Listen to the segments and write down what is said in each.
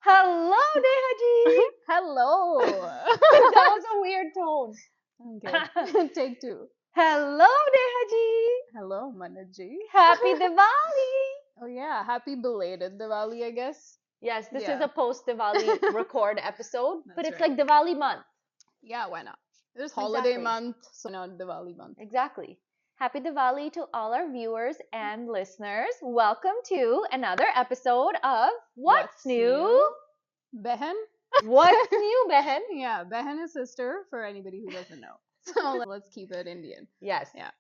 Hello, Nehaji. Hello. That was a weird tone. Okay. Take two. Hello, Nehaji. Hello, Manaji. Happy Diwali. Oh yeah, happy belated Diwali, I guess. Yes, this is Yeah. a post-Diwali record episode, but That's it's right. like Diwali month. Yeah, why not? There's holiday Exactly. month, so not Diwali month. Exactly. Happy Diwali to all our viewers and listeners. Welcome to another episode of What's New? Behen? What's new, Behen? Yeah, Behen is sister for anybody who doesn't know. So let's keep it Indian. Yes. Yeah.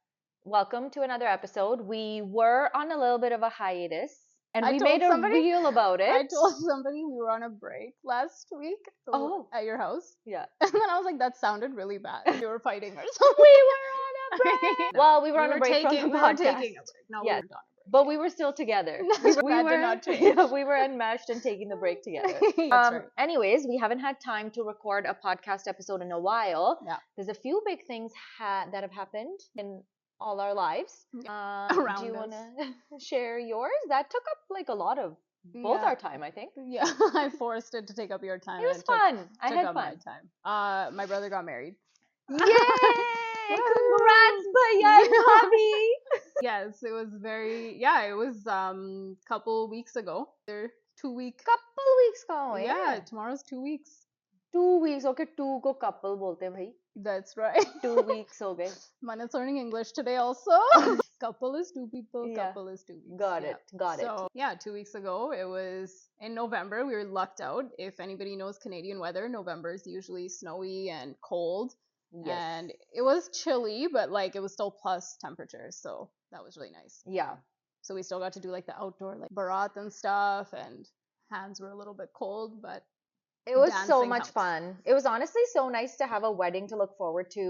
Welcome to another episode. We were on a little bit of a hiatus, and I we told made a somebody- reel about it. I told somebody we were on a break last week Oh. at your house. Yeah. And then I was like, that sounded really bad. You were fighting or We something. were on a break. No, Well, we were on a break from the we were podcast. taking a break. No, Yes. we weren't on a break. But we were still together. That did not change. Yeah, we were enmeshed and taking the break together. That's right. Anyways, we haven't had time to record a podcast episode in a while. Yeah. There's a few big things that have happened in all our lives. Around do you us. want to share yours? That took up like a lot of both Yeah. our time, I think. Yeah, I forced it to take up your time. It was and took- fun. I took had up fun. my time. My brother got married. Yay! Congrats, Bayan Bobby! Yes, it was it was couple weeks ago. 2 week. Couple weeks ago, Yeah, tomorrow's 2 weeks. 2 weeks. Okay, two को couple बोलते हैं भाई. That's right. 2 weeks हो गए. Manat's learning English today also. Couple is 2 people, Yeah. couple is 2 weeks. Got yeah. it. Got it. So, yeah, 2 weeks ago, it was in November. We were lucked out. If anybody knows Canadian weather, November is usually snowy and cold. Yes. And it was chilly, but like it was still plus temperatures. So that was really nice. Yeah. So we still got to do like the outdoor like barat and stuff, and hands were a little bit cold, but It was so dancing much helps. fun. It was honestly so nice to have a wedding to look forward to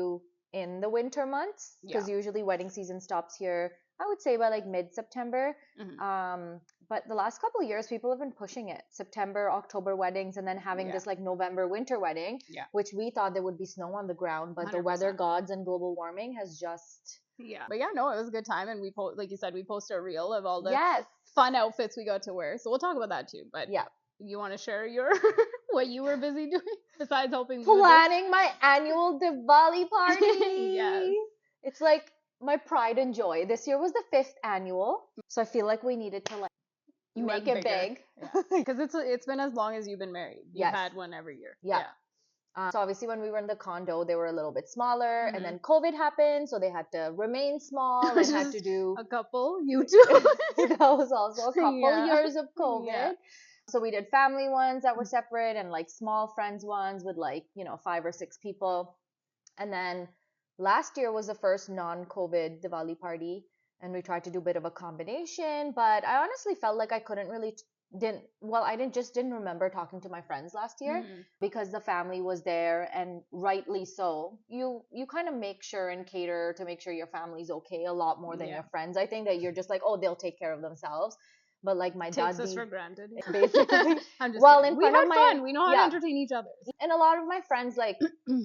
in the winter months because usually wedding season stops here, I would say by like mid-September. Mhm. But the last couple of years, people have been pushing it. September, October weddings, and then having this like November winter wedding, Yeah. which we thought there would be snow on the ground, but the weather 100%. gods and global warming has just Yeah. But yeah, no, it was a good time, and like you said, we posted a reel of all the yes, fun outfits we got to wear. So we'll talk about that too. But yeah. you want to share your what you were busy doing besides helping me with this? Planning my annual Diwali party. Yes. It's like my pride and joy. This year was the 5th annual, so I feel like we needed to like You make went it bigger. big. Because it's been as long as you've been married. You've Yes. had one every year. Yeah. So obviously when we were in the condo, they were a little bit smaller, Mhm. and then COVID happened, so they had to remain small and had to Just do. A couple, you too. That was also a couple Yeah. years of COVID. Yeah. So we did family ones that were separate and like small friends ones with like, 5 or 6 people. And then last year was the first non-COVID Diwali party, and we tried to do a bit of a combination, but I honestly felt like I couldn't really I didn't remember talking to my friends last year Mhm. because the family was there, and rightly so. You kind of make sure and cater to make sure your family's okay a lot more than Yeah. your friends. I think that you're just like, oh, they'll take care of themselves. But like my Takes dad, us for granted. basically. I'm just Well, kidding. in We front had of my- fun. We know how yeah. to entertain each other. And a lot of my friends, like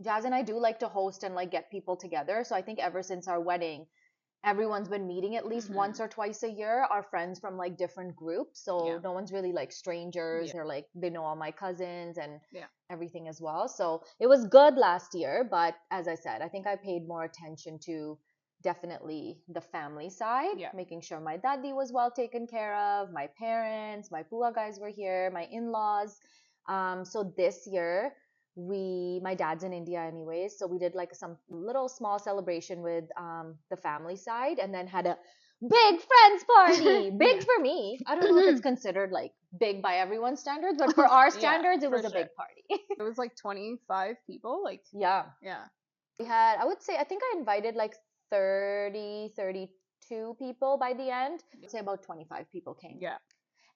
Jazz and I, do like to host and like get people together. So I think ever since our wedding, everyone's been meeting at least Mhm. once or twice a year. Our friends from like different groups, so Yeah. no one's really like strangers. Yeah. They're like they know all my cousins and Yeah. everything as well. So it was good last year, but as I said, I think I paid more attention to definitely the family side, Yeah. making sure my daddy was well taken care of, my parents, my pua guys were here, my in-laws. So this year my dad's in India anyways, so we did like some little small celebration with the family side, and then had a big friends party. Big Yeah. for me. I don't know if it's considered like big by everyone's standards, but for our standards, it for was a sure. big party. It was like 25 people. Like, Yeah. yeah. We had, I think I invited like 32 people by the end. I'd say about 25 people came. Yeah.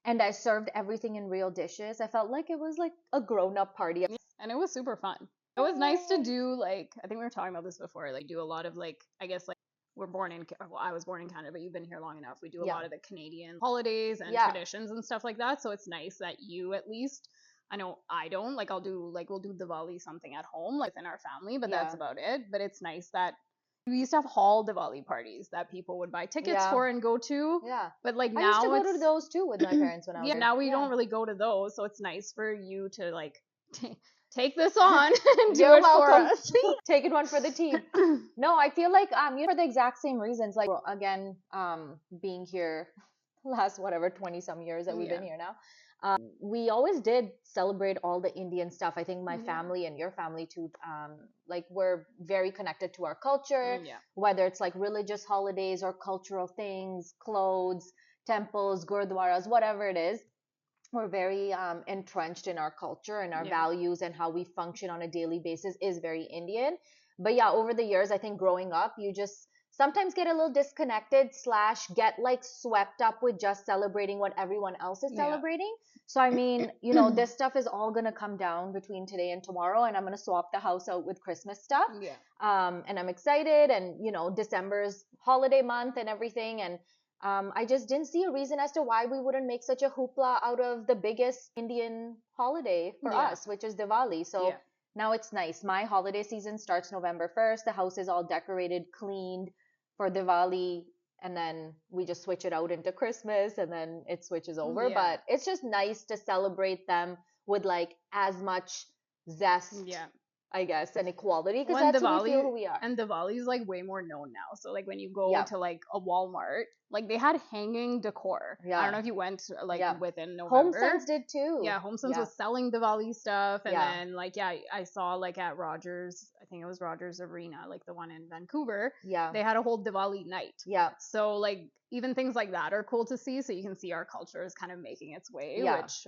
And I served everything in real dishes. I felt like it was like a grown-up party. And it was super fun. It was nice to do, like, I think we were talking about this before, like, do a lot of, like, I guess, like, I was born in Canada, but you've been here long enough. We do a Yeah. lot of the Canadian holidays and Yeah. traditions and stuff like that. So it's nice that you at least, I know I don't, like, we'll do Diwali something at home, like, in our family, but that's Yeah. about it. But it's nice that We used to have hall Diwali parties that people would buy tickets Yeah. for and go to. Yeah. But like I used to now go to it's those too with my parents when I was yeah, there. now we Yeah. don't really go to those, so it's nice for you to like take this on and do You're it for welcome. us. Taking one for the team. No, I feel like for the exact same reasons. Like again, being here last whatever 20 some years that we've Yeah. been here now. We always did celebrate all the Indian stuff. I think my Yeah. family and your family too, like we're very connected to our culture, Yeah. whether it's like religious holidays or cultural things, clothes, temples, gurdwaras, whatever it is. We're very entrenched in our culture and our Yeah. values, and how we function on a daily basis is very Indian. But yeah, over the years, I think growing up, you just sometimes get a little disconnected slash get like swept up with just celebrating what everyone else is Yeah. celebrating. So I mean, this stuff is all gonna come down between today and tomorrow, and I'm gonna swap the house out with Christmas stuff. Yeah. And I'm excited, and December's holiday month and everything, and I just didn't see a reason as to why we wouldn't make such a hoopla out of the biggest Indian holiday for Yeah. us, which is Diwali. So Yeah. now it's nice. My holiday season starts November 1st. The house is all decorated, cleaned for Diwali, and then we just switch it out into Christmas, and then it switches over. Yeah. But it's just nice to celebrate them with like as much zest, Yeah. I guess, and equality, because When that's who we feel Diwali who we are. and Diwali's like way more known now. So like when you go Yeah. to like a Walmart, like they had hanging decor. I Yeah. don't know if you went like Yeah. within Home November. Sense did too. Yeah, HomeSense Yeah. was selling Diwali stuff, and Yeah. then like I saw like at Rogers, I think it was Rogers Arena, like the one in Vancouver, Yeah. they had a whole Diwali night. Yeah. So like even things like that are cool to see. So you can see our culture is kind of making its way, Yeah. which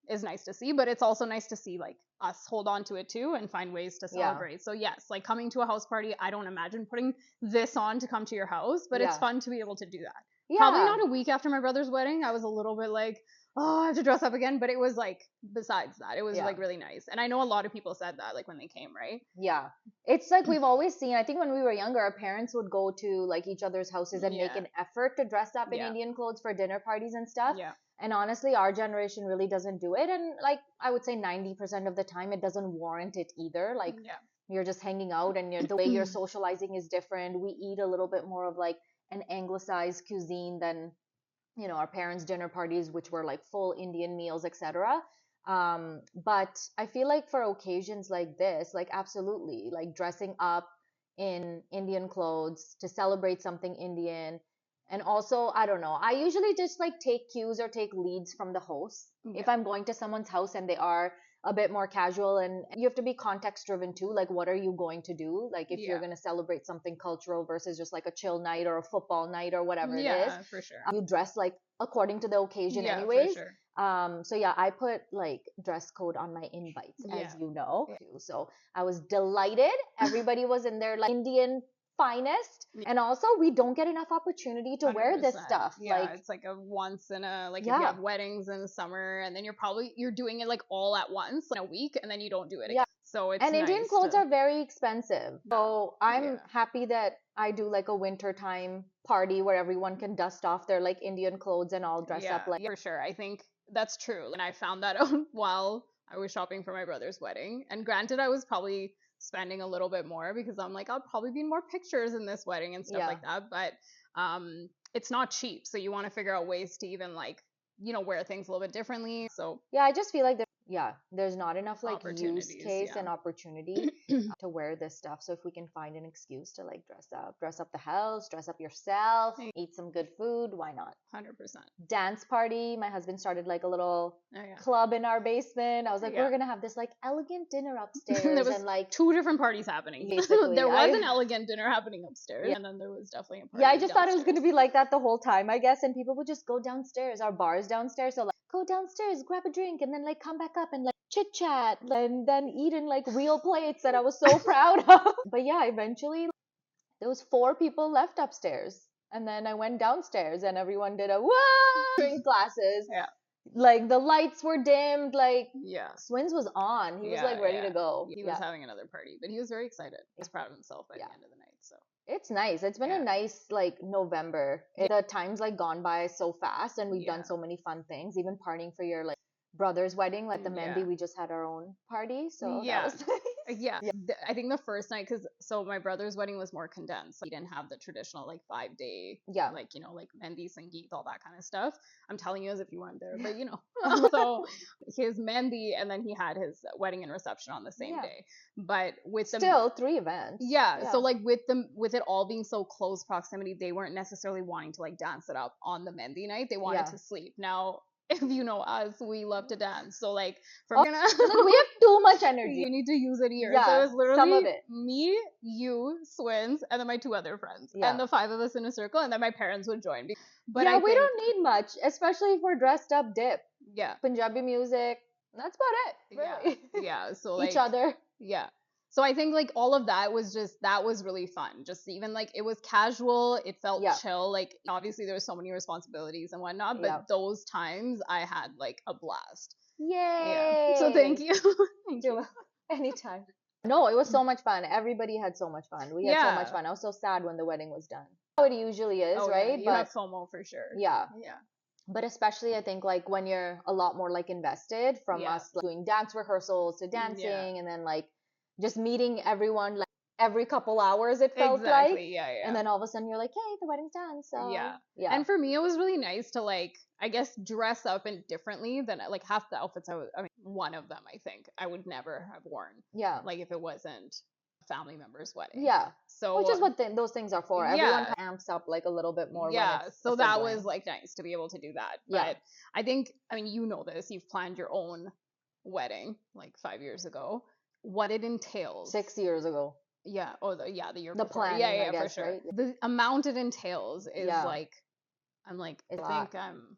is nice to see. But it's also nice to see like us hold on to it too and find ways to Yeah. celebrate. So yes, like coming to a house party, I don't imagine putting this on to come to your house, but it's Yeah. fun to be able to do that. Yeah. Probably not a week after my brother's wedding. I was a little bit like, oh, I have to dress up again. But it was like, besides that, it was Yeah. like really nice. And I know a lot of people said that like when they came, right? Yeah. It's like we've always seen, I think when we were younger, our parents would go to like each other's houses and make Yeah. an effort to dress up in Yeah. Indian clothes for dinner parties and stuff. Yeah. And honestly, our generation really doesn't do it. And like, I would say 90% of the time, it doesn't warrant it either. Like, Yeah. you're just hanging out, and the way you're socializing is different. We eat a little bit more of like an anglicized cuisine than our parents' dinner parties, which were like full Indian meals, etc. But I feel like for occasions like this, like absolutely, like dressing up in Indian clothes to celebrate something Indian. And also, I don't know, I usually just like take cues or take leads from the host. If Yeah. I'm going to someone's house and they are a bit more casual, and you have to be context driven too, like what are you going to do? Like if you're Yeah. going to celebrate something cultural versus just like a chill night or a football night or whatever it is, Yeah, for sure. you dress like according to the occasion Yeah, for anyways. sure. So yeah, I put like dress code on my invites, Yeah. as you know. So I was delighted. Everybody was in their like Indian finest. Yeah. And also we don't get enough opportunity to wear this 100%. stuff. Yeah, Like it's like a once in a like if Yeah. you have weddings in the summer and then you're doing it like all at once in a week and then you don't do it again. Yeah. So it's and Indian nice clothes to, are very expensive. So I'm Yeah. happy that I do like a winter time party where everyone can dust off their like Indian clothes and all dress up like yeah, for sure. I think that's true. And I found that out while I was shopping for my brother's wedding. And granted, I was probably spending a little bit more because I'm like, I'll probably be in more pictures in this wedding and stuff Yeah. like that. But it's not cheap. So you want to figure out ways to even like, wear things a little bit differently. So Yeah, I just feel like there's not enough like use Opportunities, case yeah. and opportunity to wear this stuff. So if we can find an excuse to like dress up the house, dress up yourself, eat some good food, why not? 100%. Dance party. My husband started like a little Oh, yeah. club in our basement. I was like, Yeah. we're gonna have this like elegant dinner upstairs There was and like 2 different parties happening. Basically, there was I- an elegant dinner happening upstairs, Yeah. and then there was definitely a party. Yeah, I just thought it was downstairs. gonna be like that the whole time, I guess, and people would just go downstairs. Our bar's downstairs, so like go downstairs, grab a drink, and then like come back up and like chit chat, and then eat in like real plates that I was so proud of. But yeah, eventually there was 4 people left upstairs, and then I went downstairs, and everyone did a whoa drink glasses. Yeah. Like the lights were dimmed, like Yeah. Swins was on. He was like ready to go. He was having another party, but he was very excited. He was proud of himself by the end of the night. So it's nice. It's been a nice like November. The time's like gone by so fast, and we've done so many fun things. Even partying for your like brother's wedding, like the Mendi, we just had our own party, so that was nice. Yeah, Yeah. I think the first night, because so my brother's wedding was more condensed. He didn't have the traditional like 5 day, Yeah. like like mendi, sangeet, all that kind of stuff. I'm telling you as if you weren't there, but so his mendi, and then he had his wedding and reception on the same Yeah. day. But with the Still 3 events. yeah, so Yeah. like with it all being so close proximity, they weren't necessarily wanting to like dance it up on the mendi night. They wanted Yeah. to sleep. Now, if you know us, we love to dance. So like for Oh, me, like we have too much energy. you need to use it here. So Yeah, it was some literally of it. me, you, Swins, and then my two other friends, Yeah. and the five of us in a circle, and then my parents would join. But Yeah, I we think don't need much, especially if we're dressed up dip. yeah, Punjabi music. That's about it, really. yeah. So Each like other. yeah. So I think like all of that was really fun. Just even like it was casual, it felt Yeah. chill. Like obviously there were so many responsibilities and whatnot, but Yeah. those times I had like a blast. Yeah. Yay! So thank you. Thank you. Anytime. No, it was so much fun. Everybody had so much fun. We had so much Yeah. fun. I was so sad when the wedding was done. How it usually is, Oh yeah, right? you But have FOMO for sure. yeah. Yeah. But especially I think like when you're a lot more like invested from Yeah. us like, doing dance rehearsals to Yeah. dancing and then like just meeting everyone like every couple hours it felt like. Exactly. Yeah, yeah. And then all of a sudden you're like, hey, the wedding's done. So Yeah. yeah. And for me, it was really nice to like, I guess, dress up and differently than like half the outfits I mean, one of them I think I would never have worn. Yeah. Like if it wasn't a family member's wedding. Yeah. So Which is what those things are for. Everyone yeah. amps up like a little bit more when Yeah. it's So a that sibling. was like nice to be able to do that. Yeah. But I think, I mean, you know this, you've planned your own wedding like 5 years ago. What it entails. 6 years ago. Yeah. Oh, the year The before. planning, Yeah, yeah, I guess, for sure. right? The amount it entails is Yeah. like, I'm like, It's a I think lot. I'm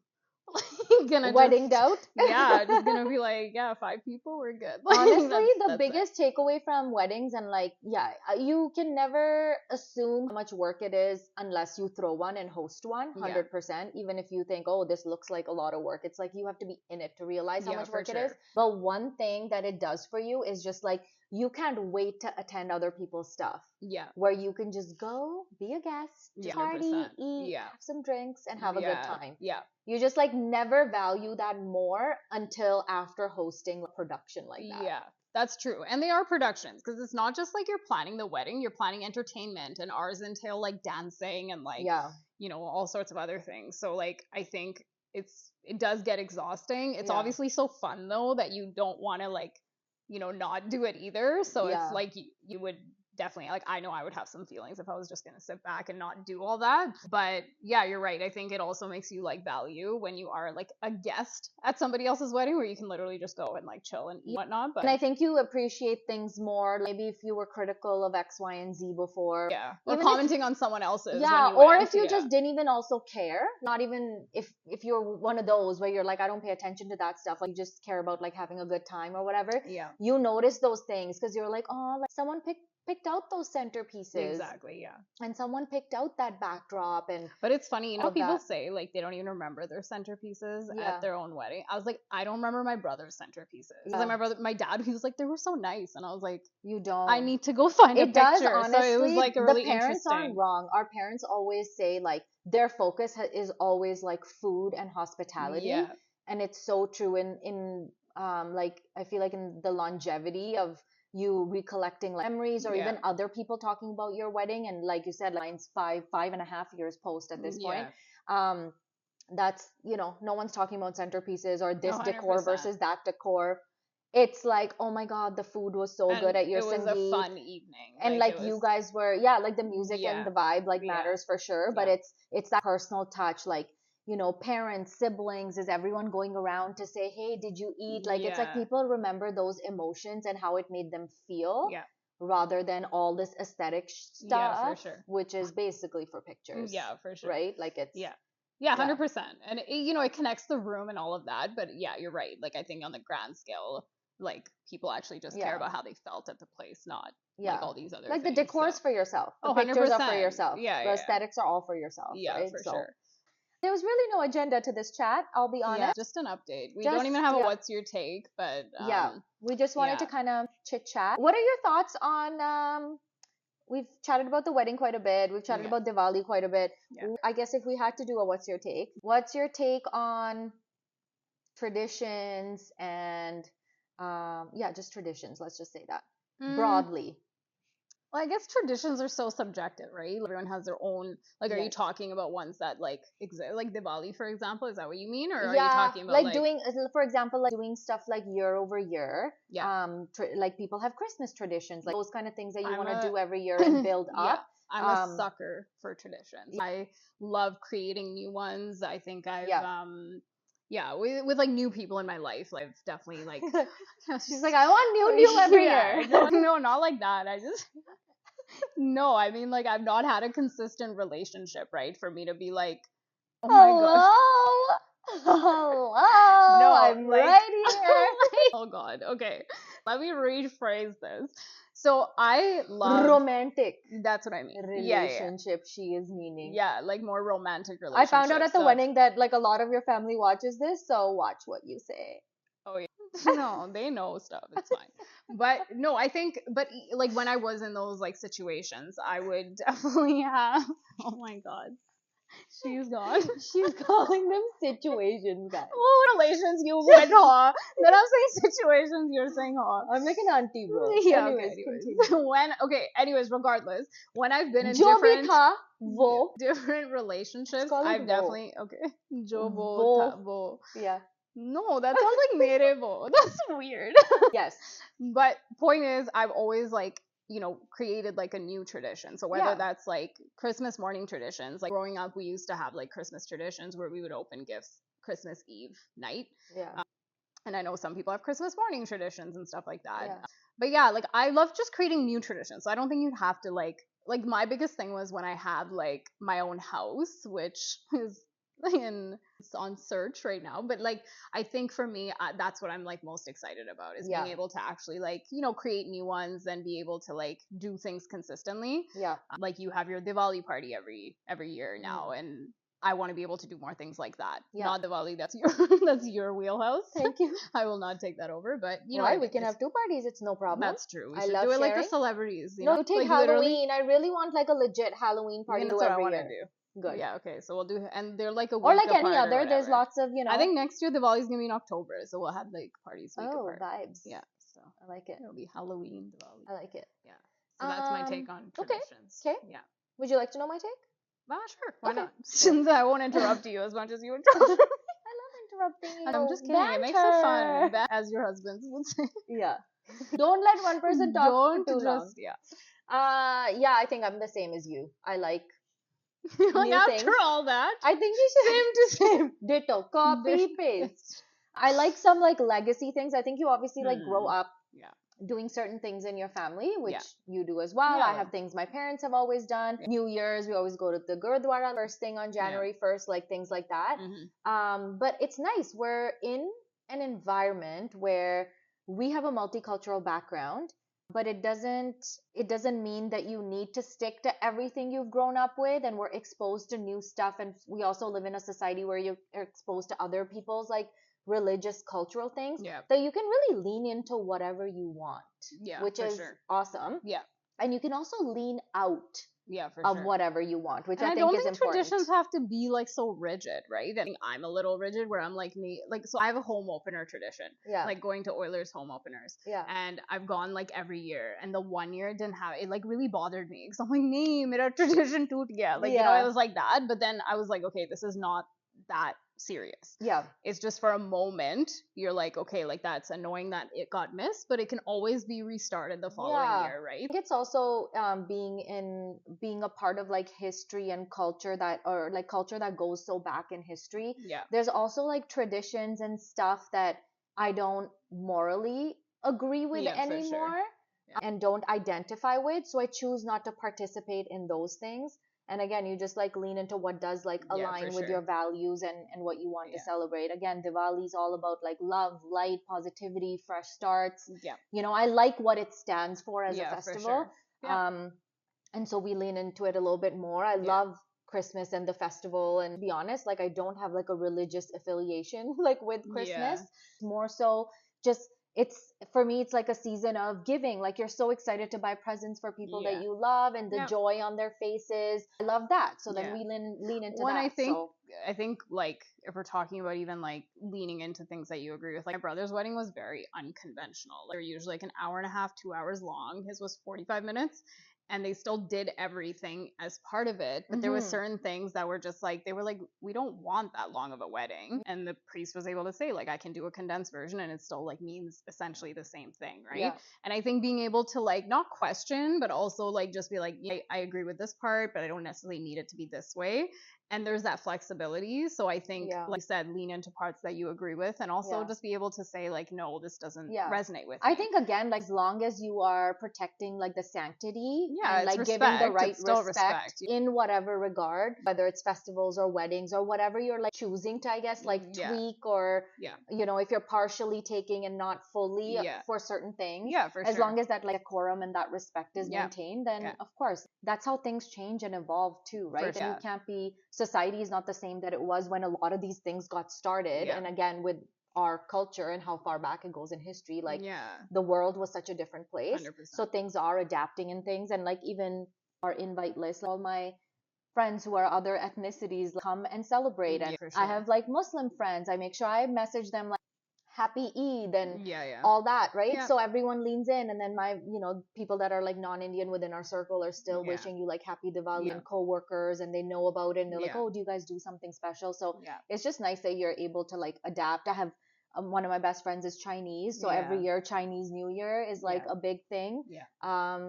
gonna Weddinged just, out? yeah, just gonna be like, yeah, 5 people, we're good. Like, Honestly, the that's biggest takeaway from weddings and like, yeah, you can never assume how much work it is unless you throw one and host one, Yeah. 100%. Even if you think, oh, this looks like a lot of work, it's like you have to be in it to realize how Yeah, much for work it is. sure. But one thing that it does for you is just like, you can't wait to attend other people's stuff. Yeah. Where you can just go, be a guest, Yeah, just party, 100%. eat, Yeah. have some drinks, and have a good Yeah. time. Yeah. You just like never value that more until after hosting a production like that. Yeah, that's true. And they are productions because it's not just like you're planning the wedding, you're planning entertainment, and ours entail like dancing and like, Yeah. all sorts of other things. So like I think it does get exhausting. It's Yeah. obviously so fun though that you don't want to like, not do it either. So Yeah. it's like you would definitely, like, I know I would have some feelings if I was just going to sit back and not do all that. But yeah, you're right. I think it also makes you like value when you are like a guest at somebody else's wedding where you can literally just go and like chill and eat whatnot. But And I think you appreciate things more. Maybe if you were critical of X, Y, and Z before. yeah, or Even commenting on someone else's. Yeah, when you or went, if you yeah. just didn't even also care. Not even if you're one of those where you're like, I don't pay attention to that stuff. Like you just care about like having a good time or whatever. Yeah. You notice those things because you're like, oh, like someone picked out those centerpieces. Exactly, yeah. And someone picked out that backdrop and But it's funny, all of people that. say like they don't even remember their centerpieces Yeah. at their own wedding. I was like, I don't remember my brother's centerpieces. Yeah. Like my dad, he was like, they were so nice, and I was like, You don't. I need to go find a It does, picture. honestly. So it was like a really the parents interesting. aren't wrong. Our parents always say like their focus is always like food and hospitality. Yeah. And it's so true in like I feel like in the longevity of you recollecting like memories or Yeah. even other people talking about your wedding and like you said, mine's 5.5 years post at this point. That's no one's talking about centerpieces or this decor 100%. versus that decor. It's like, oh my god, the food was so And good at your it was sangeet. a fun evening. And like you guys were, yeah, like the music Yeah. and the vibe like Yeah. matters for sure, but Yeah. it's that personal touch, like parents, siblings, is everyone going around to say, hey, did you eat? Like it's like Yeah. people remember those emotions and how it made them feel Yeah. rather than all this aesthetic stuff, Yeah, for sure. which is basically for pictures. Yeah, for sure. Right? Like it's Yeah. Yeah, 100%. And it connects the room and all of that, but yeah, you're right. Like I think on the grand scale, like people actually just care Yeah. about how they felt at the place, not yeah. like all these other like things. the decor's So. for yourself. The Oh, pictures are for 100%. yourself. Yeah, The yeah. aesthetics are all for yourself. Yeah, right? for So sure. there was really no agenda to this chat, I'll be honest. Yeah, just an update. We Just- don't even have a yeah. what's your take, but Yeah, we just wanted to yeah. kind of chit chat. What are your thoughts on we've chatted about the wedding quite a bit. We've chatted Yeah. about Diwali quite a bit. Yeah. I guess if we had to do a what's your take? What's your take on traditions and just traditions, let's just say that. Mm, broadly? well, I guess traditions are so subjective, right? Everyone has their own. Like, are you Yes. talking about ones that like exist, like Diwali, for example? Is that what you mean, or are you Yeah, talking about like like, doing, for example, like doing stuff like year over year. yeah, Like people have Christmas traditions, like those kind of things that you I'm want to a do every year and build yeah, up. I'm a Um, sucker for traditions. I love creating new ones. I think I've yeah. yeah, with like new people in my life, like, I've definitely like She's like, I want new every yeah, year. no, no, not like that. I just no, I mean like I've not had a consistent relationship, right? For me to be like, oh my god. Hello, hello, No, I'm like, right here. oh god. Okay. Let me rephrase this. So I love Romantic that's what I mean. Yeah, yeah. Yeah. relationship, she is meaning. Yeah, like more romantic I found out relationships. at the So, wedding that like a lot of your family watches this, so watch what you say. oh yeah, no, they know stuff. It's fine. But no, I think, but like when I was in those like situations, I would definitely have. Oh my god, she's gone. She's calling them situations, guys. Oh, relations you went, huh? Then I'm saying situations, you're saying, huh? I'm like an auntie, bro. Yeah. Okay. Anyways, Anyways, continue. when okay. Anyways, regardless, when I've been in जो भी different था वो, different let's relationships, call it I've वो. definitely okay. Jo wo वो, tha wo. yeah. No, that sounds like mere wo. That's weird. Yes. But point is, I've always like created like a new tradition. So whether Yeah. that's like Christmas morning traditions, like growing up, we used to have like Christmas traditions where we would open gifts Christmas Eve night. Yeah. And I know some people have Christmas morning traditions and stuff like that. Yeah. But yeah, like I love just creating new traditions. So I don't think you'd have to like my biggest thing was when I have like my own house, which is in it's on search right now. But like I think for me, that's what I'm like most excited about is being Yeah. able to actually like create new ones and be able to like do things consistently. Yeah. Like you have your Diwali party every year now, and I want to be able to do more things like that. Yeah. Not Diwali, that's your that's your wheelhouse. Thank you. I will not take that over, but you know what Why? I We mean. can have two parties. It's no problem. That's true. We I should love do it like the sharing. celebrities, No, you take like literally. Halloween. I really want like a legit Halloween party That's what I every want to year. do. Good. Yeah, okay. So we'll do, and they're like a Or week like any apart or other. There's whatever. lots of, I think next year Diwali's gonna be in October, so we'll have like parties week oh, apart. vibes. Yeah, so I like it. it'll be Halloween, Diwali. I like it. Yeah. So that's my take on Okay. traditions. Okay. Yeah. Would you like to know my take? Sure. Why Okay. not? Since I won't interrupt you as much as you interrupt. I love interrupting you. I'm just kidding. It makes it fun, as your husbands would say. Yeah. Don't let one person talk Don't for too long. just yeah. Yeah, I think I'm the same as you. I like Like new after things. all that, I think you should same to same. ditto, copy, paste. I like some like legacy things. I think you obviously like grow up Yeah. doing certain things in your family, which Yeah. you do as well. Yeah. I have things my parents have always done. New Year's, we always go to the Gurudwara first thing on January 1st, like things like that. But it's nice. We're in an environment where we have a multicultural background, but it doesn't mean that you need to stick to everything you've grown up with, and we're exposed to new stuff, and we also live in a society where you're exposed to other people's like religious cultural things, Yeah. that you can really lean into whatever you want, Yeah. which for is sure. awesome. Yeah. And you can also lean out Yeah, for of sure. whatever you want, which And I I think don't is think important. traditions have to be like so rigid, right? I think I'm a little rigid where I'm like so I have a home opener tradition. Yeah. Like going to Oilers home openers. Yeah. And I've gone like every year, and the one year it didn't have it, like really bothered me because I'm like, nee, mera tradition toot gaya. Like Yeah. it was like that. But then I was like, okay, this is not that serious. Yeah. It's just for a moment you're like, okay, like that's annoying that it got missed, but it can always be restarted the following year, right? I think it's also being a part of like history and culture that goes so back in history. Yeah. There's also like traditions and stuff that I don't morally agree with Yeah, for sure. anymore and don't identify with, so I choose not to participate in those things. And again, you just like lean into what does like Yeah, align for with sure. your values and what you want to Yeah. celebrate. Again, Diwali is all about like love, light, positivity, fresh starts. Yeah. I like what it stands for as a Yeah, for festival. sure. Yeah. And so we lean into it a little bit more. I Yeah. love Christmas and the festival, and to be honest, like I don't have like a religious affiliation like with Christmas. Yeah. More so just it's for me, it's like a season of giving. Like you're so excited to buy presents for people that Yeah. you love and the Yeah. joy on their faces. I love that. So then Yeah. we lean into When that. So I think like if we're talking about even like leaning into things that you agree with, like my brother's wedding was very unconventional. They were usually like an hour and a half, 2 hours long. His was 45 minutes. And they still did everything as part of it, but there were certain things that were just like, they were like, we don't want that long of a wedding. And the priest was able to say like, I can do a condensed version and it still like means essentially the same thing, right? yeah. And I think being able to like not question, but also like just be like, yeah, I agree with this part, but I don't necessarily need it to be this way. And there's that flexibility. So I think, Yeah. like you said, lean into parts that you agree with, and also Yeah. just be able to say like, no, this doesn't Yeah. resonate with I me. think again, like as long as you are protecting like the sanctity Yeah, and it's like giving the respect. right It's still respect respect. in whatever regard, whether it's festivals or weddings or whatever you're like choosing to, I guess, like Yeah. tweak or, Yeah. you know, if you're partially taking and not fully Yeah. for certain things, Yeah, for as sure. long as that like decorum and that respect is Yeah. maintained, then Yeah. of course that's how things change and evolve too, right? For And you sure. can't be, society is not the same that it was when a lot of these things got started. Yeah. And again, with our culture and how far back it goes in history, like Yeah. the world was such a different place. 100%. So things are adapting and things. And like even our invite list, all my friends who are other ethnicities come and celebrate. Yeah, And for I sure. have like Muslim friends. I make sure I message them like happy Eid and Yeah. all that, right? Yeah. So everyone leans in. And then my, you know, people that are like non-Indian within our circle are still Yeah. wishing you like happy Diwali, Yeah. and coworkers, and they know about it. And they're like, Yeah. oh, do you guys do something special? So Yeah. it's just nice that you're able to like adapt. I have one of my best friends is Chinese, so every Yeah. year Chinese New Year is like Yeah. a big thing. Yeah.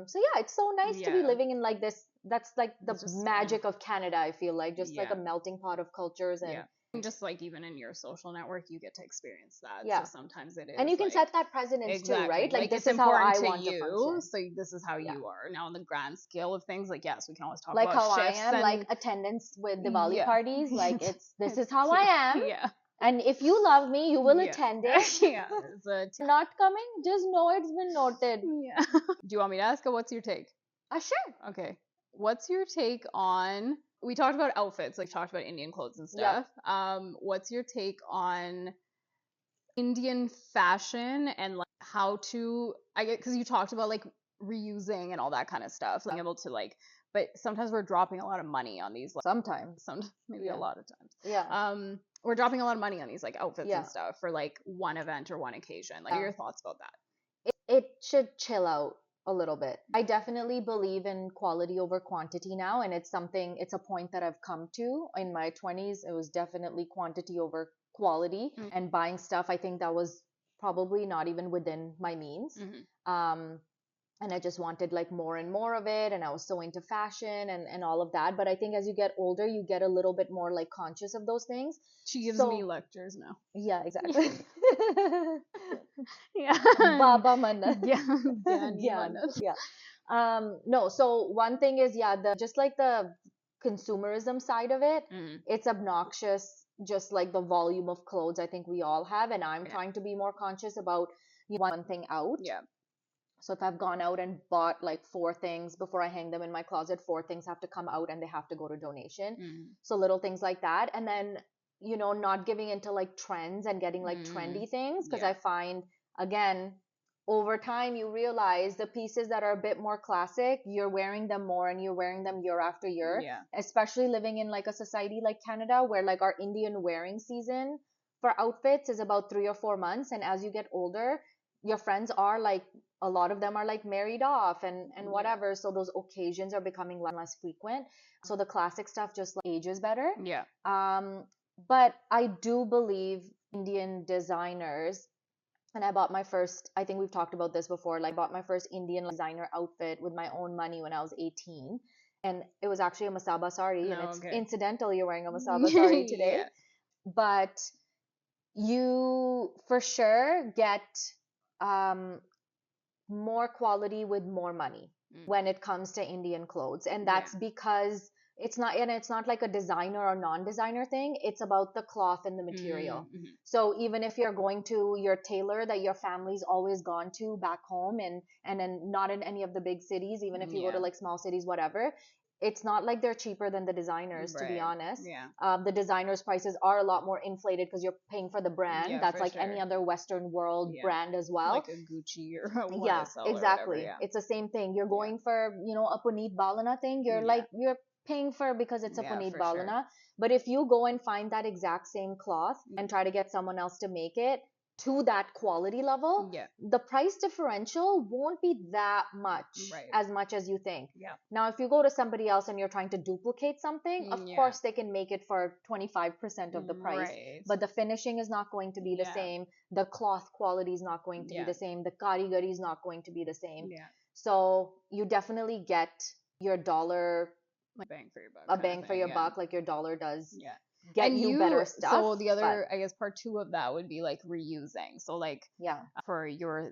So yeah, it's so nice to be Yeah. living in like this. That's like the It's just magic of Canada. I feel like just like Yeah. a melting pot of cultures. And Yeah. And just like even in your social network, you get to experience that. yeah, So sometimes it is and you can like, set that precedence too, exactly. right? Like Like this it's is how important I to want to you, function. so this is how Yeah. you are. Now, on the grand scale of things, like yes, we can always talk Like about how I shifts am, and like attendance with Diwali yeah. parties. Like this is how I am. Yeah. And if you love me, you will Yeah. attend it. Yeah. It's Not coming, just know it's been noted. yeah. Do you want me to ask? What's your take? Sure. Okay. What's your take on? We talked about outfits, like talked about Indian clothes and Yep. stuff. What's your take on Indian fashion and like how to? I get because you talked about like reusing and all that kind of stuff, being able to like. But sometimes we're dropping a lot of money on these. Like, Sometimes. maybe Yeah. a lot of times. Yeah. We're dropping a lot of money on these like outfits Yeah. and stuff for like one event or one occasion. Like, what are your thoughts about that? It should chill out a little bit. I definitely believe in quality over quantity now, and it's a point that I've come to in my 20s. It was definitely quantity over quality, and buying stuff. I think that was probably not even within my means. And I just wanted like more and more of it, and I was so into fashion and all of that. But I think as you get older, you get a little bit more like conscious of those things. She gives So me lectures now. yeah, exactly. Yeah. Baba Manat. Yeah. Gyan. Yeah. No, so one thing is, yeah, the just like the consumerism side of it, it's obnoxious, just like the volume of clothes I think we all have. And I'm trying to be more conscious about one thing out. Yeah. So if I've gone out and bought like 4 things before I hang them in my closet, 4 things have to come out and they have to go to donation. So little things like that. And then, not giving into like trends and getting like trendy things. Because I find, again, over time, you realize the pieces that are a bit more classic, you're wearing them more and you're wearing them year after year. Yeah. Especially living in like a society like Canada, where like our Indian wearing season for outfits is about 3 or 4 months. And as you get older, your friends are like, a lot of them are like married off and whatever. So those occasions are becoming less frequent. So the classic stuff just like ages better. Yeah. But I do believe Indian designers, and I think we've talked about this before, like bought my first Indian designer outfit with my own money when I was 18. And it was actually a masaba sari, and it's incidental you're wearing a masaba sari today. Yeah. But you for sure get more quality with more money when it comes to Indian clothes. And that's because it's not like a designer or non-designer thing. It's about the cloth and the material. So even if you're going to your tailor that your family's always gone to back home and then not in any of the big cities, even if you go to like small cities, whatever, it's not like they're cheaper than the designers, to be Right. honest. Yeah. The designers' prices are a lot more inflated because you're paying for the brand. Yeah, That's for like any sure. other Western world Yeah. brand as well. Like a Gucci or a Yeah, YSL or whatever. exactly. Yeah. It's the same thing. You're Yeah. going for, a Puneet Balana thing. You're Yeah. like, you're paying for because it's a Yeah, Puneet for sure. Balana. But if you go and find that exact same cloth and try to get someone else to make it to that quality level, Yeah. the price differential won't be that Right. much as you think. Yeah. Now, if you go to somebody else and you're trying to duplicate something, of Yeah. course they can make it for 25% of the price, Right. but the finishing is not going to be the Yeah. same. The cloth quality is not going to be Yeah. the same. The karigari is not going to be the same. Yeah. So you definitely get your dollar, Like bang for your buck a kind of bang for thing. your Yeah. buck, like your dollar does Yeah. get And you better you, stuff. so the But other, I guess, part two of that would be like reusing. So like yeah, for you were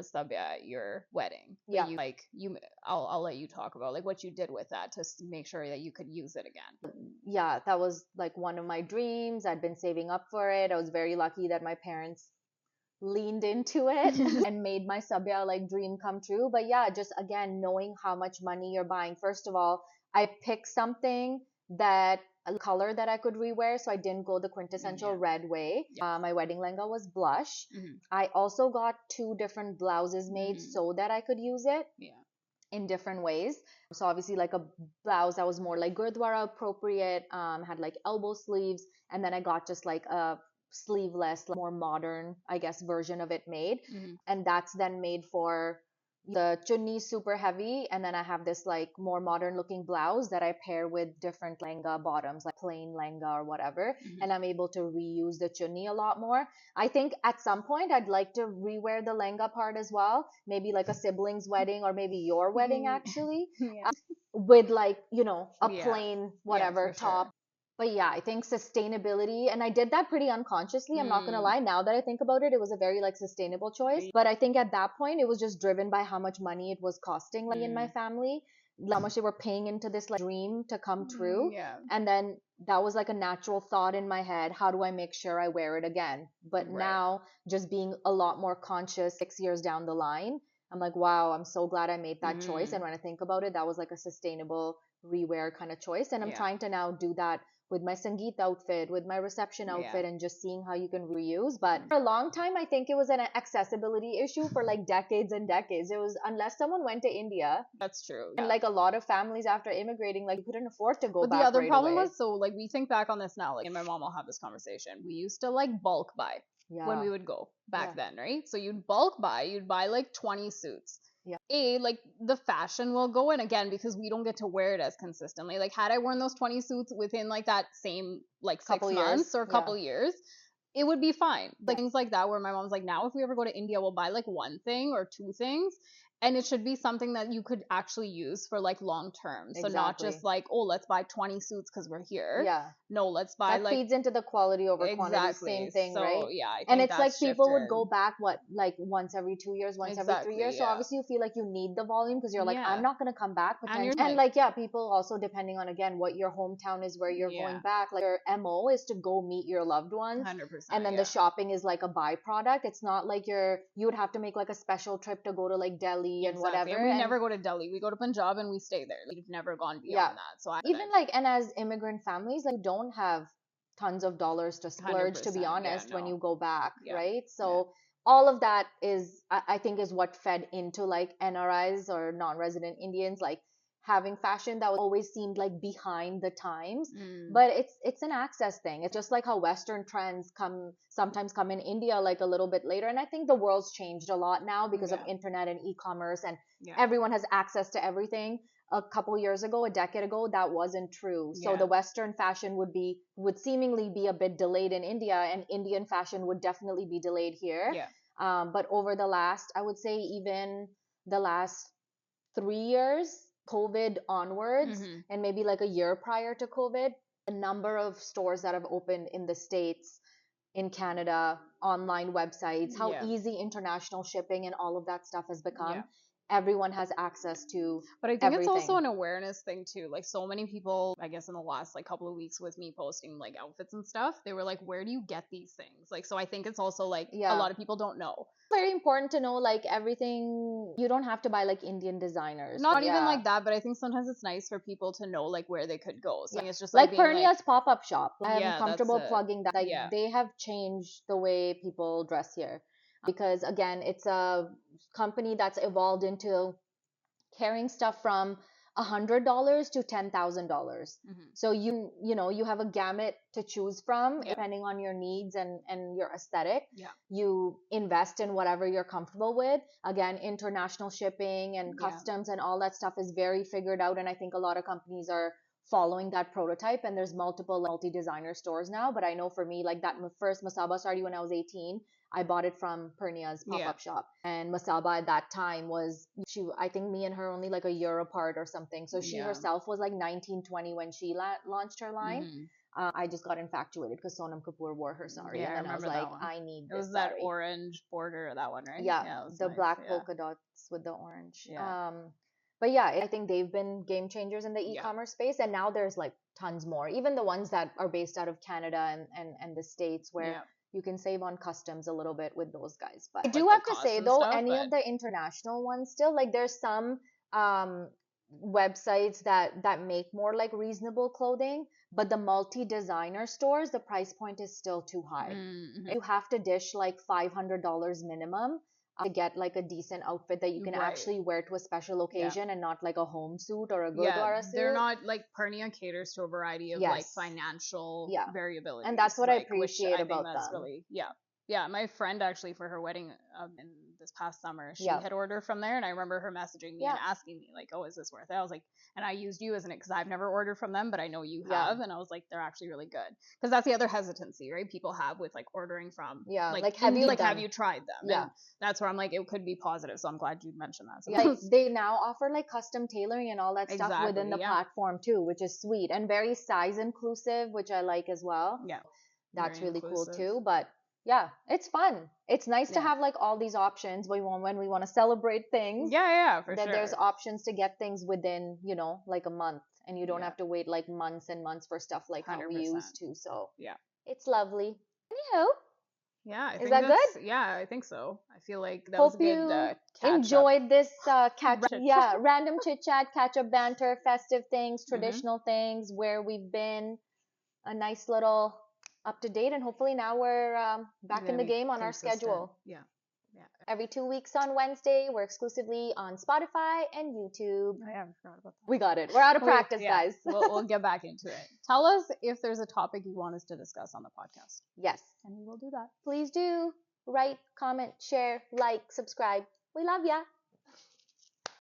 sabya at your wedding, but yeah, I'll let you talk about like what you did with that to make sure that you could use it again. yeah, that was like one of my dreams. I'd been saving up for it. I was very lucky that my parents leaned into it and made my sabya like dream come true. But yeah, just again, knowing how much money you're buying. First of all, I picked something that a color that I could rewear, so I didn't go the quintessential Yeah. red way. My wedding lehenga was blush. Mhm. I also got two different blouses made Mhm. so that I could use it Yeah. in different ways. So obviously like a blouse that was more like Gurdwara appropriate, had like elbow sleeves, and then I got just like a sleeveless, like more modern, I guess, version of it made. Mhm. And that's then made for the chunni super heavy, and then I have this like more modern looking blouse that I pair with different lehenga bottoms, like plain lehenga or whatever, Mhm. and I'm able to reuse the chunni a lot more. I think at some point I'd like to rewear the lehenga part as well, maybe like a sibling's wedding or maybe your wedding actually, Yeah. with like, a Yeah. plain Yeah, whatever for top. sure. But yeah, I think sustainability, and I did that pretty unconsciously. I'm not gonna Mm. lie. Now that I think about it, it was a very like sustainable choice. But I think at that point, it was just driven by how much money it was costing, like me and my family, like how much they were paying into this like dream to come true. Yeah. And then that was like a natural thought in my head. How do I make sure I wear it again? But Right. now, just being a lot more conscious 6 years down the line, I'm like, wow, I'm so glad I made that choice. And when I think about it, that was like a sustainable rewear kind of choice. And I'm Yeah. trying to now do that with my Sangeet outfit, with my reception outfit, Yeah. and just seeing how you can reuse. But for a long time, I think it was an accessibility issue for like decades and decades. It was, unless someone went to India, That's true. and Yeah. like a lot of families after immigrating, like you couldn't afford to go But the back other right problem away. was, so like we think back on this now, like, and my mom will have this conversation. We used to like bulk buy when we Yeah. would go back Yeah. then, right? So you'd bulk buy, you'd buy like 20 suits. Yeah. Like the fashion will go in again because we don't get to wear it as consistently. Like had I worn those 20 suits within like that same like Couple 6 years, months or a yeah. couple years, it would be fine. Like things like that where my mom's like, now if we ever go to India, we'll buy like one thing or two things. And it should be something that you could actually use for like long term. So not Exactly. just like, oh, let's buy 20 suits because we're here. Yeah. No, let's buy That like feeds into the quality over quantity, exactly. same thing, So right? yeah, I And think it's like that's people would shifted. go back, what, like once every 2 years, once every 3 years. Exactly, So yeah. obviously you feel like you need the volume because you're like, Yeah. I'm not going to come back And you're potentially. And like- like, yeah, people also, depending on again what your hometown is, where you're Yeah. going back, like your MO is to go meet your loved ones. 100%. And then yeah. the shopping is like a byproduct. It's not like you would have to make like a special trip to go to like Delhi and Exactly. whatever. And we never go to Delhi. We go to Punjab and we stay there. Like, we've never gone beyond Yeah. that. So even like, and as immigrant families, like, you don't have tons of dollars to splurge, to be 100%, yeah, honest, when no. you go back, Yeah. right? So all of that is, I think, is what fed into like NRIs or non-resident Indians, like having fashion that always seemed like behind the times. But it's an access thing. It's just like how Western trends sometimes come in India like a little bit later. And I think the world's changed a lot now because of Yeah. internet and e-commerce, and Yeah. everyone has access to everything. A couple years ago, a decade ago, that wasn't true. So Yeah. the Western fashion would seemingly be a bit delayed in India, and Indian fashion would definitely be delayed here. Yeah. But over the last, I would say even the last 3 years, COVID onwards, and maybe like a year prior to COVID, the number of stores that have opened in the States, in Canada, online websites, how Yeah. easy international shipping and all of that stuff has become. Yeah. everyone has access to But I think it's also everything. an awareness thing too. Like so many people, I guess in the last like couple of weeks with me posting like outfits and stuff, they were like, "Where do you get these things?" Like so I think it's also like a Yeah. lot of people don't know. Very important to know like everything. You don't have to buy like Indian designers. Not even Yeah. like that, but I think sometimes it's nice for people to know like where they could go. So Yeah. it's just like Like being like, Pernia's pop-up shop. I'm yeah, that's comfortable it. plugging that. Like Yeah. they have changed the way people dress here. Because again, it's a company that's evolved into carrying stuff from $100 to $10,000. Mhm. So you have a gamut to choose from Yeah. depending on your needs and your aesthetic. Yeah. You invest in whatever you're comfortable with. Again, international shipping and Yeah. customs and all that stuff is very figured out, and I think a lot of companies are following that prototype, and there's multiple multi-designer stores now. But I know for me, like that first Masaba started when I was 18. I bought it from Pernia's pop-up shop. And Masaba at that time was I think me and her only like a year apart or something. So she Yeah. herself was like 19, 20 when she launched her line. Mhm. I just got infatuated because Sonam Kapoor wore her sari, Yeah, and I then I was remember that like, one. I need It this was that sari. orange border, that one, right? Yeah, Yeah, it was the nice. black Yeah. polka dots with the orange. Yeah. But yeah, I think they've been game changers in the Yeah. e-commerce space, and now there's like tons more. Even the ones that are based out of Canada and the States, where Yeah. you can save on customs a little bit with those guys. But I Like do the have to cost say and though, stuff, any but of the international ones still, like there's some websites that make more like reasonable clothing, but the multi-designer stores, the price point is still too high. Mhm. You have to dish like $500 minimum to get like a decent outfit that you can Right. actually wear to a special Yeah. occasion and not like a home suit or a Yeah, Gurdwara suit. they're not like Pernia caters to a variety of like Yes. financial Yeah. variability. And that's what I like, which appreciate I think about that's them. really, yeah. Yeah, my friend actually for her wedding in this past summer, she Yeah. had ordered from there, and I remember her messaging me and Yeah. asking me like, "Oh, is this worth it?" I was like, and I used you as an because I've never ordered from them, but I know you Yeah. have, and I was like, they're actually really good because that's the other hesitancy, right? People have with like ordering from, Yeah, like have you have done? you tried them? Yeah. And that's where I'm like, it could be positive, so I'm glad you mentioned that. So Yeah, like they now offer like custom tailoring and all that stuff within Exactly, the yeah. platform too, which is sweet and very size inclusive, which I like as well. Yeah. That's Very really cool inclusive. too. But yeah, it's fun. It's nice to Yeah. have like all these options when we want to celebrate things. Yeah, for That sure. there's options to get things within, like a month, and you don't Yeah. have to wait like months and months for stuff like how we 100%. used to. So Yeah. it's lovely. Anywho, Yeah, I is think that that's, good? yeah, I think so. I feel like that was a Hope good you catch up. enjoyed this Chit-chat. random chit chat, catch up banter, festive things, Mhm. traditional things, where we've been, a nice little up to date, and hopefully now we're back in Gonna the be game on our consistent. schedule. Yeah. Yeah. Every 2 weeks on Wednesday, we're exclusively on Spotify and YouTube. Oh, yeah, I forgot about that. We got it. We're out of practice, Yeah, guys. we'll get back into it. Tell us if there's a topic you want us to discuss on the podcast, Yes. and we will do that. Please do write, comment, share, like, subscribe. We love ya.